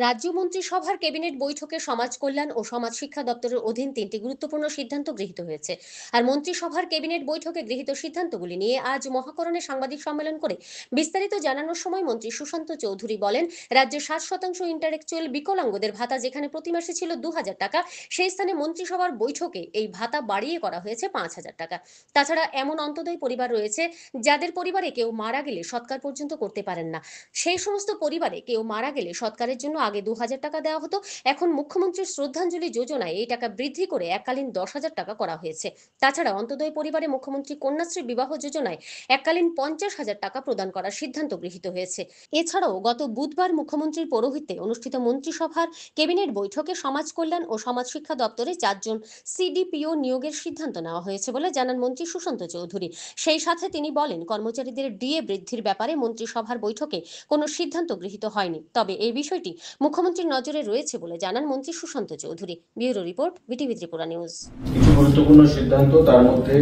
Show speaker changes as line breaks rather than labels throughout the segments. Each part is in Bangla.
রাজ্য মন্ত্রিসভার ক্যাবিনেট বৈঠকে সমাজ কল্যাণ ও সমাজ শিক্ষা দপ্তরের অধীন 3টি গুরুত্বপূর্ণ সিদ্ধান্ত গৃহীত হয়েছে। আর মন্ত্রিসভার ক্যাবিনেট বৈঠকে গৃহীত সিদ্ধান্তগুলি নিয়ে আজ মহাকরণে সাংবাদিক সম্মেলন করে বিস্তারিত জানানোর সময় মন্ত্রী সুশান্ত চৌধুরী বলেন, রাজ্যে 60% ইন্টালেকচুয়াল বিকলাঙ্গদের ভাতা যেখানে প্রতি মাসে ছিল 2,000 টাকা, সেই স্থানে মন্ত্রিসভার বৈঠকে এই ভাতা বাড়িয়ে করা হয়েছে 5,000 টাকা। তাছাড়া এমন অন্তোদয় পরিবার রয়েছে যাদের পরিবারে কেউ মারা গেলে সৎকার পর্যন্ত করতে পারেন না। সেই সমস্ত পরিবারে কেউ মারা গেলে সৎকারের জন্য আগে 2,000 টাকা দেওয়া হতো, এখন মুখ্যমন্ত্রীর শ্রদ্ধাঞ্জলি যোজনায় এই টাকা বৃদ্ধি করে এককালীন 10,000 টাকা করা হয়েছে। তাছাড়া অন্তোদয় পরিবারে মুখ্যমন্ত্রী কন্যাশ্রী বিবাহ যোজনায় এককালীন 50,000 টাকা প্রদান করার সিদ্ধান্ত গৃহীত হয়েছে। এছাড়াও গত বুধবার মুখ্যমন্ত্রীর পৌরোহিত্যে অনুষ্ঠিত মন্ত্রিসভার ক্যাবিনেট বৈঠকে সমাজ কল্যাণ ও সমাজ শিক্ষা দপ্তরে 4 জন সিডিপিও নিয়োগের সিদ্ধান্ত নেওয়া হয়েছে বলে জানান মন্ত্রী সুশান্ত চৌধুরী। সেই সাথে তিনি বলেন, কর্মচারীদের ডিএ বৃদ্ধির ব্যাপারে মন্ত্রিসভার বৈঠকে কোনো সিদ্ধান্ত গৃহীত হয়নি, তবে এই বিষয়টি মুখ্যমন্ত্রীর নজরে রয়েছে বলে জানান মন্ত্রী Sushanta Chowdhury. Bureau report, BTV Tripura news.
কিছু গুরুত্বপূর্ণ সিদ্ধান্ত, তার মধ্যে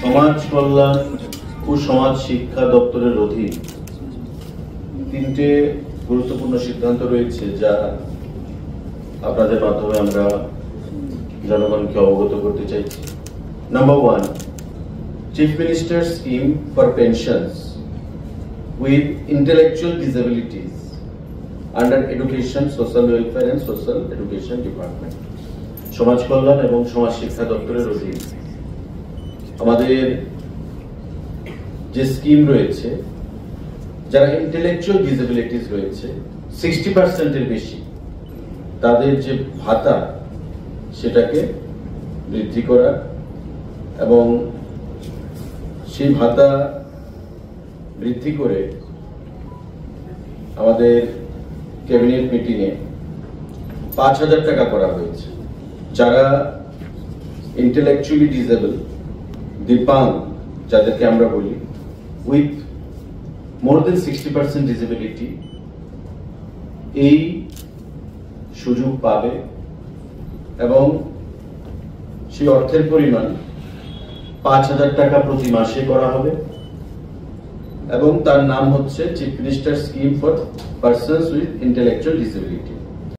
সমাজ কল্যাণ ও সমাজ শিক্ষা দপ্তরের অধীন 3টে গুরুত্বপূর্ণ সিদ্ধান্ত রয়েছে, যা আপনাদের মাধ্যমে আমরা জনগণকে অবগত করতে চাইছি। Number 1, chief minister scheme for pensions with intellectual disabilities under Education, Social Welfare and Social Education Department, সমাজ কল্যাণ এবং সমাজ শিক্ষা দপ্তরের অধীন আমাদের যে স্কিম রয়েছে, যারা ইন্টেলেকচুয়াল ডিসেবিলিটিস রয়েছে 60% এর বেশি, তাদের যে ভাতা সেটাকে বৃদ্ধি করা এবং সেই ভাতা বৃদ্ধি করে আমাদের ক্যাবিনেট মিটিংয়ে 5,000 টাকা করা হয়েছে। যারা ইন্টেলেকচুয়ালি ডিসেবল, দিব্যাঙ্গ যাদেরকে আমরা বলি, উইথ মোর দেন 60% ডিসেবিলিটি, এই সুযোগ পাবে এবং সেই অর্থের পরিমাণ 5,000 টাকা প্রতি মাসে করা হবে এবং তার নাম হচ্ছে chief minister scheme for persons with intellectual disability.